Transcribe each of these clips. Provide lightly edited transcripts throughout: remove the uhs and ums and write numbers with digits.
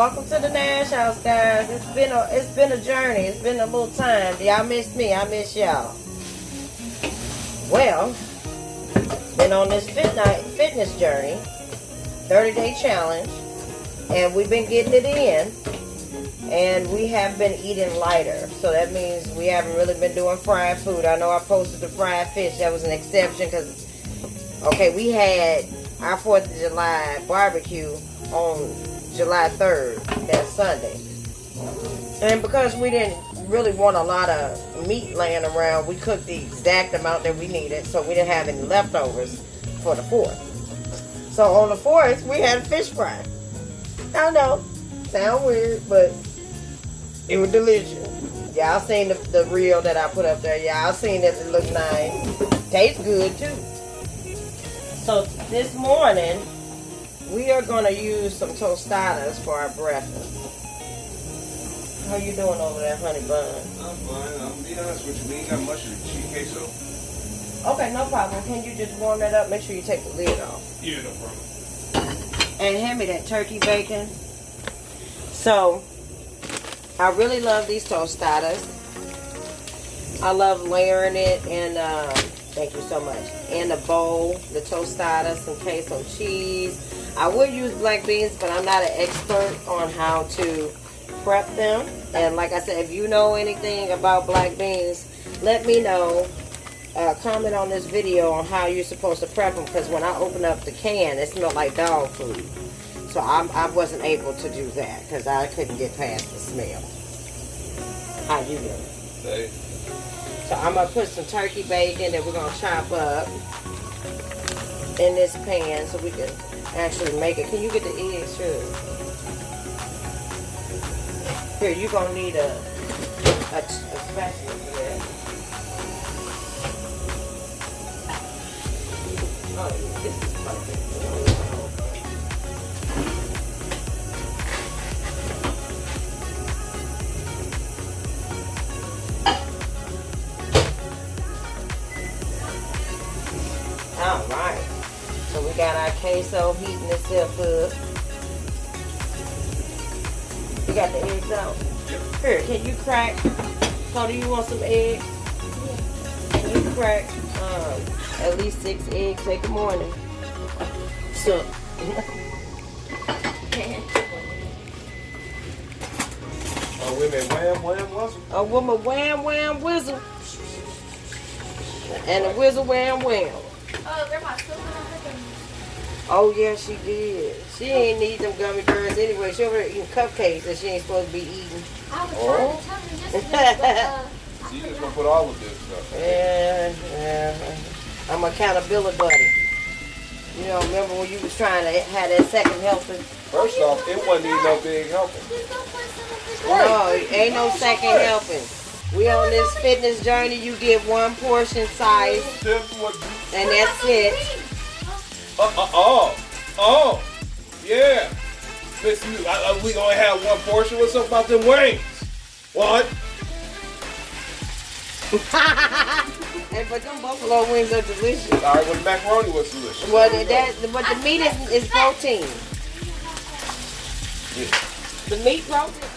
welcome to the Nash House, guys. It's been a journey. It's been a little time. Y'all missed me. I miss y'all. Well, been on this fitness journey, 30-day challenge, and we've been getting it in. And we have been eating lighter, so that means we haven't really been doing fried food. I know I posted the fried fish. That was an exception because, okay, we had our 4th of July barbecue on July 3rd, that Sunday. And because we didn't really want a lot of meat laying around, we cooked the exact amount that we needed, so we didn't have any leftovers for the 4th. So on the 4th, we had a fish fry. I know, sound weird, but it was delicious. Y'all seen the reel that I put up there. Y'all seen it look nice. Tastes good too. So this morning, we are going to use some tostadas for our breakfast. How you doing over there, honey bun? I'm fine. I'm be honest with you. We ain't got much of cheese queso. Okay, no problem. Can you just warm that up? Make sure you take the lid off. Yeah, no problem. And hand me that turkey bacon. So, I really love these tostadas. I love layering it in, thank you so much, in a bowl, the tostadas, some queso cheese. I would use black beans, but I'm not an expert on how to prep them. And like I said, if you know anything about black beans, let me know. Comment on this video on how you're supposed to prep them, because when I open up the can, it smelled like dog food. So I wasn't able to do that because I couldn't get past the smell. How you doing? Hey. So I'm going to put some turkey bacon that we're going to chop up in this pan so we can actually make it. Can you get the eggs, too? Here, you're going to need a spatula for that. Oh, this is perfect. Alright, so we got our queso heating itself up. You got the eggs out? Here, can you crack? Cody, you want some eggs? Can you crack at least 6 eggs? Say good morning. So, Oh, wait a minute. Wham, wham, whistle. a woman wham, wham, whizzle. And a whizzle, wham, wham. Oh, Grandma still put on her gummy. Oh, yeah, she did. She ain't need them gummy bears anyway. She over there eating cupcakes that she ain't supposed to be eating. I was trying to tell her yesterday, but, So you just gonna put all of this stuff. Yeah. I'm accountability buddy. You know, remember when you was trying to have that second helping? First off, it wasn't even no big helping. there's no place in the fish. No, ain't no second helping. We on this fitness journey. You get one portion size, and that's it. Yeah. Listen, we gonna have one portion. What's up about them wings? What? Hey, but them buffalo wings are delicious. All right, well, the macaroni was delicious. Well, but the meat is protein. Yeah. The meat protein.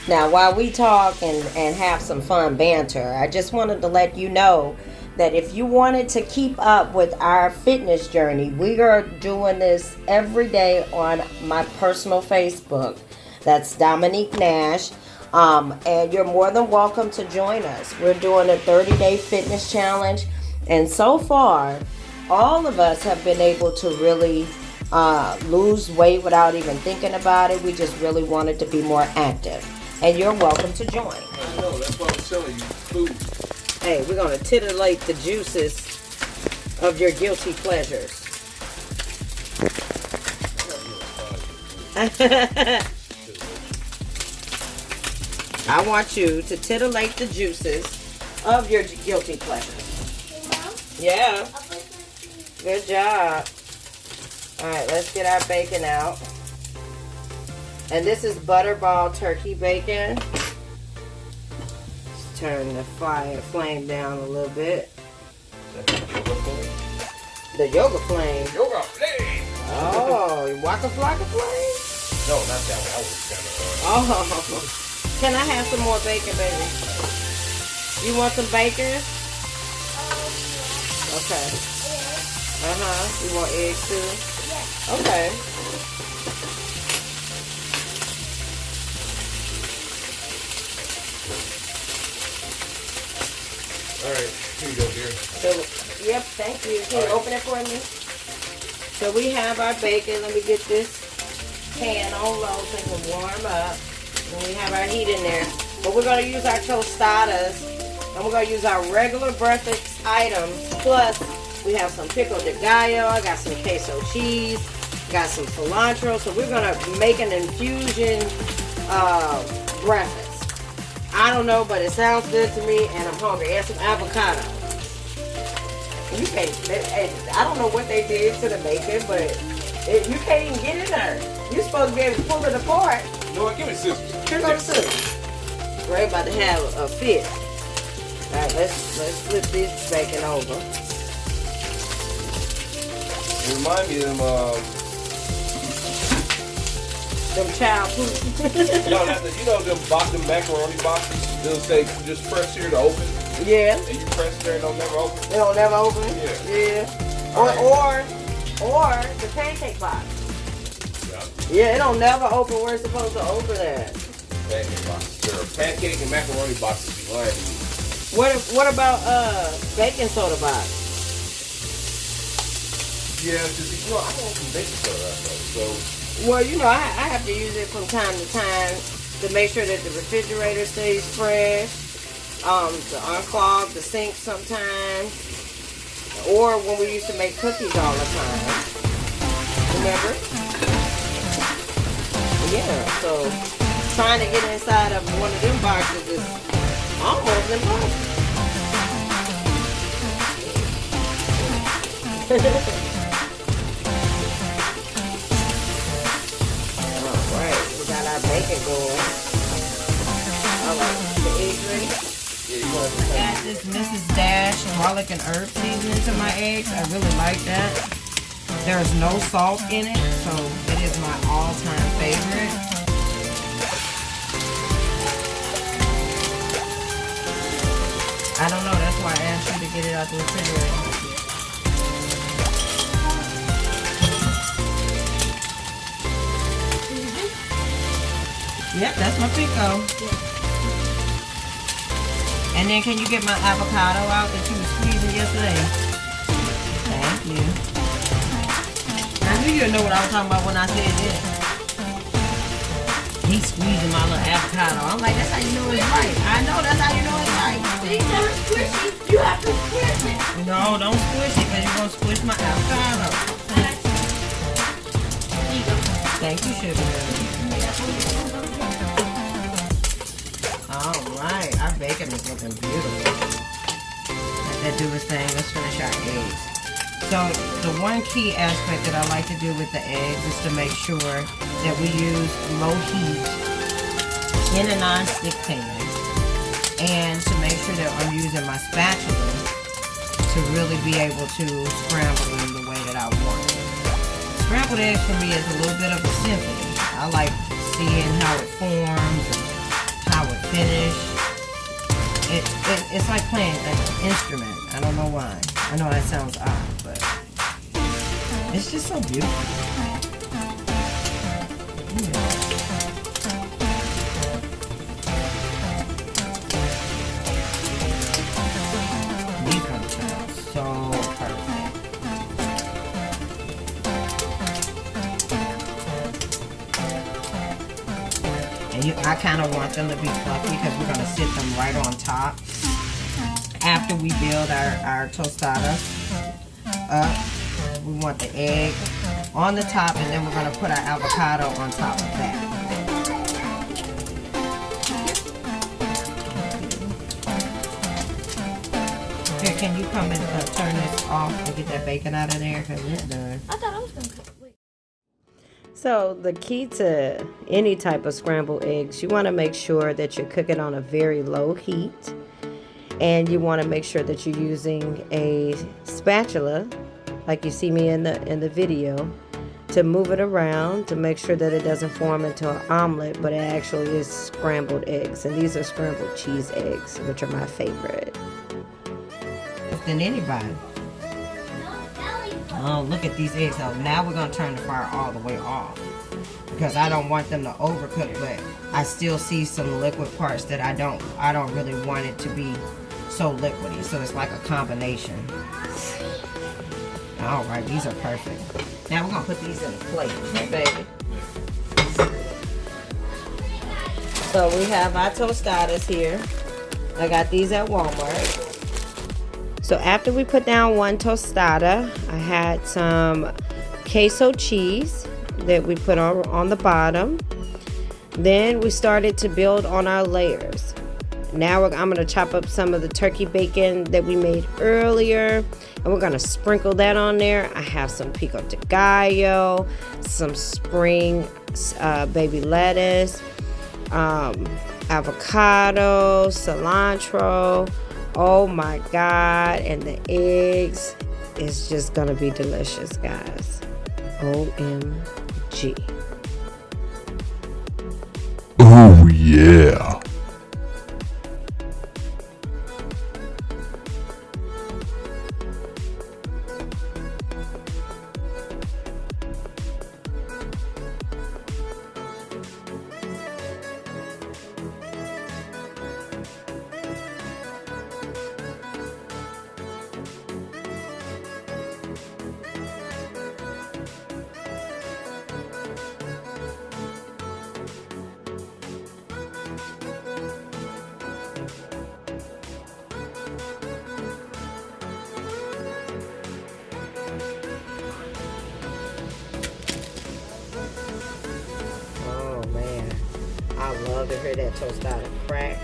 Now, while we talk and have some fun banter, I just wanted to let you know that if you wanted to keep up with our fitness journey, we are doing this every day on my personal Facebook. That's Dominique Nash. And you're more than welcome to join us. We're doing a 30-day fitness challenge. And so far, all of us have been able to really lose weight without even thinking about it. We just really wanted to be more active. And you're welcome to join. I know, that's why I'm telling you, food. Hey, we're going to titillate the juices of your guilty pleasures. I want you to titillate the juices of your guilty pleasures. Yeah. Good job. All right, let's get our bacon out. And this is butterball turkey bacon. Let's turn the flame down a little bit. The yoga flame. Yoga flame. Oh, Waka Flocka flame? No, not that one. That was kind of. Oh, can I have some more bacon, baby? You want some bacon? Okay. You want eggs too? Yeah. Okay. All right, here you go, dear. So, yep, thank you. Can you open it for me? So we have our bacon. Let me get this pan on low so it can warm up. And we have our heat in there. But we're going to use our tostadas. And we're going to use our regular breakfast items. Plus, we have some pico de gallo. I got some queso cheese. Got some cilantro. So we're going to make an infusion breakfast. I don't know, but it sounds good to me. And I'm hungry. And some avocado. You can't, I don't know what they did to the bacon, but you can't even get in there. You're supposed to be able to pull it apart. You know what? Give me scissors. Here goes the scissors. We're about to have a fit. All right, let's flip this bacon over. It remind me of Them child food. them macaroni boxes. They'll say just press here to open. Yeah. And you press there and they'll never open. They don't never open. Yeah. Or the pancake box. Yeah. Yeah, it don't never open where it's supposed to open at. Pancake boxes. There are pancake and macaroni boxes be lying to you. What about baking soda box? Yeah, because I don't open baking soda though. Well, I have to use it from time to time to make sure that the refrigerator stays fresh. To unclog the sink sometimes. Or when we used to make cookies all the time. Remember? Yeah, so trying to get inside of one of them boxes is almost impossible. Alright, we got our bacon going. Alright, the eggs ready? I add this Mrs. Dash garlic and herb seasoning to my eggs. I really like that. There's no salt in it, so it is my all-time favorite. I don't know, that's why I asked you to get it out the refrigerator. Yep, that's my pico. And then can you get my avocado out that you were squeezing yesterday? Thank you. I knew you'd know what I was talking about when I said that. He's squeezing my little avocado. I'm like, that's how you know it's right. I know that's how you know it's right. These are squishy. You have to squish it. No, don't squish it because you're going to squish my avocado. There you go. Thank you, sugar. Alright, our bacon is looking beautiful. Let that do its thing. Let's finish our eggs. So, the one key aspect that I like to do with the eggs is to make sure that we use low heat in a non-stick pan. And to make sure that I'm using my spatula to really be able to scramble them the way that I want it. Scrambled eggs for me is a little bit of a symphony. I like seeing how it forms and how it finishes. It's like playing an instrument. I don't know why. I know that sounds odd, but it's just so beautiful. These are sound so perfect. And I kind of want them to be fluffy because we're going to sit them right on top after we build our tostada up. We want the egg on the top, and then we're going to put our avocado on top of that. Here, can you come and turn this off and get that bacon out of there? Because it's done. I thought I was going to cook. Wait. So the key to any type of scrambled eggs, you want to make sure that you're cooking on a very low heat. And you want to make sure that you're using a spatula, like you see me in the video, to move it around to make sure that it doesn't form into an omelet, but it actually is scrambled eggs. And these are scrambled cheese eggs, which are my favorite. Than anybody. Oh, look at these eggs. Now we're going to turn the fire all the way off, because I don't want them to overcook, but I still see some liquid parts that I don't really want it to be so liquidy. So it's like a combination. All right, these are perfect. Now we're gonna put these in a plate, okay, baby? So we have our tostadas here. I got these at Walmart. So after we put down one tostada, I had some queso cheese that we put on the bottom. Then we started to build on our layers. Now I'm going to chop up some of the turkey bacon that we made earlier, and we're going to sprinkle that on there. I have some pico de gallo, some spring baby lettuce, avocado, cilantro. Oh my God, and the eggs is just going to be delicious, guys. OMG. Oh yeah. I love to hear that tostada crack.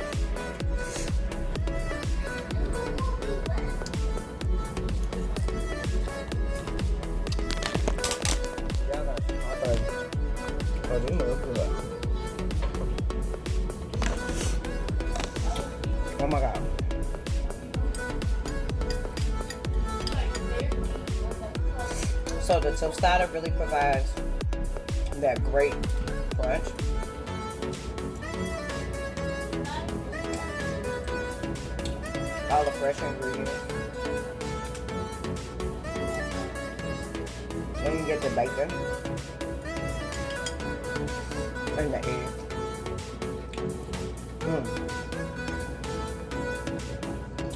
Oh my God. So the tostada really provides that great crunch. All the fresh ingredients. Then you get the bacon and the egg.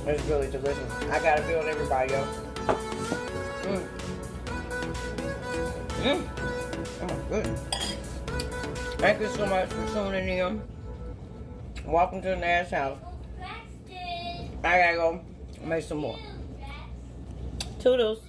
It's really delicious. I gotta build everybody else. Oh my goodness. Thank you so much for tuning in. Welcome to the Nash House. I gotta go make some more. Toodles.